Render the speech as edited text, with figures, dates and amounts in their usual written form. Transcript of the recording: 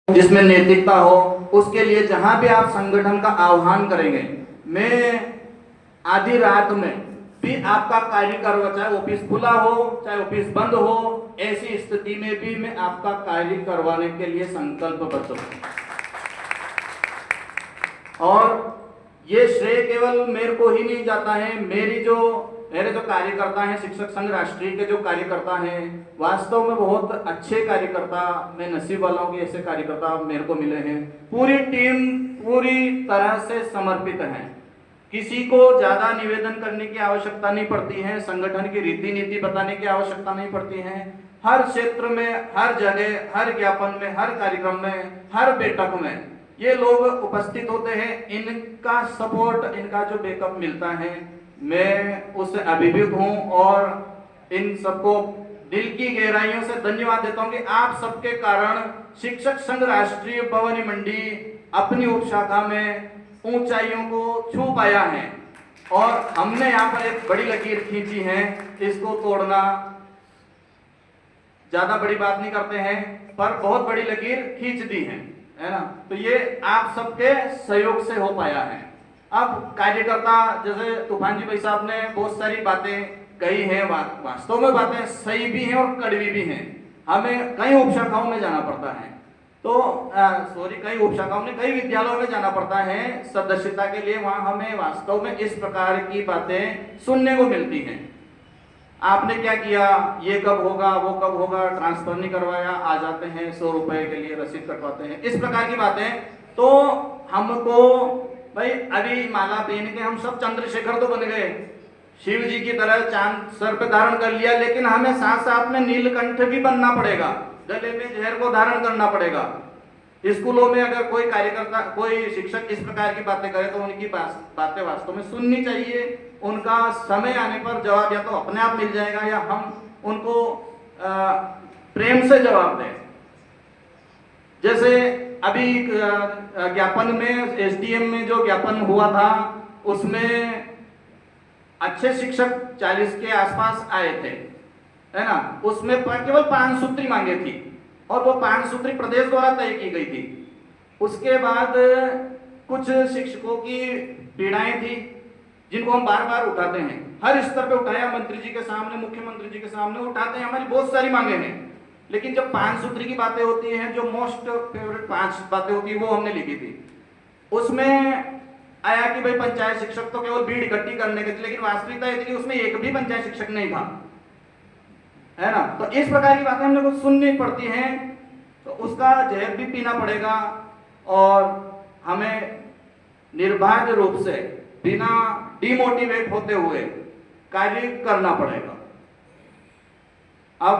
जिसमें नैतिकता हो, उसके लिए जहां भी आप संगठन का आह्वान करेंगे, मैं आधी रात में भी आपका कार्य करवा, चाहे ऑफिस खुला हो चाहे ऑफिस बंद हो, ऐसी स्थिति में भी मैं आपका कार्य करवाने के लिए संकल्पबद्ध हूं। और ये श्रेय केवल मेरे को ही नहीं जाता है, मेरे जो कार्यकर्ता हैं, शिक्षक संघ राष्ट्रीय के जो कार्यकर्ता हैं, वास्तव में बहुत अच्छे कार्यकर्ता, मैं नसीब वाला हूं कि ऐसे कार्यकर्ता मेरे को मिले हैं। पूरी टीम पूरी तरह से समर्पित है, किसी को ज्यादा निवेदन करने की आवश्यकता नहीं पड़ती है, संगठन की रीति नीति बताने की आवश्यकता नहीं पड़ती है। हर क्षेत्र में, हर जगह, हर ज्ञापन में, हर कार्यक्रम में, हर बैठक में ये लोग उपस्थित होते हैं। इनका सपोर्ट, इनका जो बैकअप मिलता है, मैं उससे अभिभूत हूं और इन सबको दिल की गहराइयों से धन्यवाद देता हूं कि आप सबके कारण शिक्षक संघ राष्ट्रीय भवानी मंडी अपनी उपशाखा में ऊंचाइयों को छू पाया है। और हमने यहाँ पर एक बड़ी लकीर खींची है, इसको तोड़ना ज्यादा बड़ी बात नहीं करते हैं, पर बहुत बड़ी लकीर खींच दी है ना। तो ये आप सबके सहयोग से हो पाया है। अब कार्यकर्ता, जैसे तूफान जी भाई साहब ने बहुत सारी बातें कही हैं, वास्तव में बातें सही भी हैं और कड़वी भी हैं। हमें कई उपशाखाओं में जाना पड़ता है, कई उपशाखाओं में, कई विद्यालयों में जाना पड़ता है सदस्यता के लिए। वहां हमें वास्तव में इस प्रकार की बातें सुनने को मिलती हैं। आपने क्या किया, ये कब होगा, वो कब होगा, ट्रांसफर नहीं करवाया, आ जाते हैं 100 रुपए के लिए रसीद कटवाते हैं, इस प्रकार की बातें। तो हमको भाई, अभी माला पहन के हम सब चंद्रशेखर तो बन गए, शिव जी की तरह चांद सर पे धारण कर लिया, लेकिन हमें साथ साथ में नीलकंठ भी बनना पड़ेगा, गले में जहर को धारण करना पड़ेगा। स्कूलों में अगर कोई कार्यकर्ता, कोई शिक्षक इस प्रकार की बातें करे तो उनकी बातें वास्तव में सुननी चाहिए। उनका समय आने पर जवाब या तो अपने आप मिल जाएगा या हम उनको प्रेम से जवाब दें। जैसे अभी ज्ञापन में, एसडीएम में जो ज्ञापन हुआ था, उसमें अच्छे शिक्षक 40 के आसपास आए थे, है ना। उसमें केवल 5 सूत्री मांगे थी और वो 5 सूत्री प्रदेश द्वारा तय की गई थी। उसके बाद कुछ शिक्षकों की पीड़ाएं थी जिनको हम बार बार उठाते हैं, हर स्तर पे उठाया, मंत्री जी के सामने, मुख्यमंत्री जी के सामने उठाते हैं। हमारी बहुत सारी मांगे हैं, लेकिन जब 5 सूत्री की बातें होती हैं, जो मोस्ट फेवरेट 5 बातें होती है, वो हमने लिखी थी। उसमें आया कि भाई पंचायत शिक्षक तो केवल भीड़ इकट्ठी करने के थे, लेकिन वास्तविकता ये थी कि उसमें एक भी पंचायत शिक्षक नहीं था, है ना। तो इस प्रकार की बातें हमने को सुननी पड़ती हैं, तो उसका जहर भी पीना पड़ेगा और हमें निर्बाध रूप से, बिना डिमोटिवेट होते हुए कार्य करना पड़ेगा। अब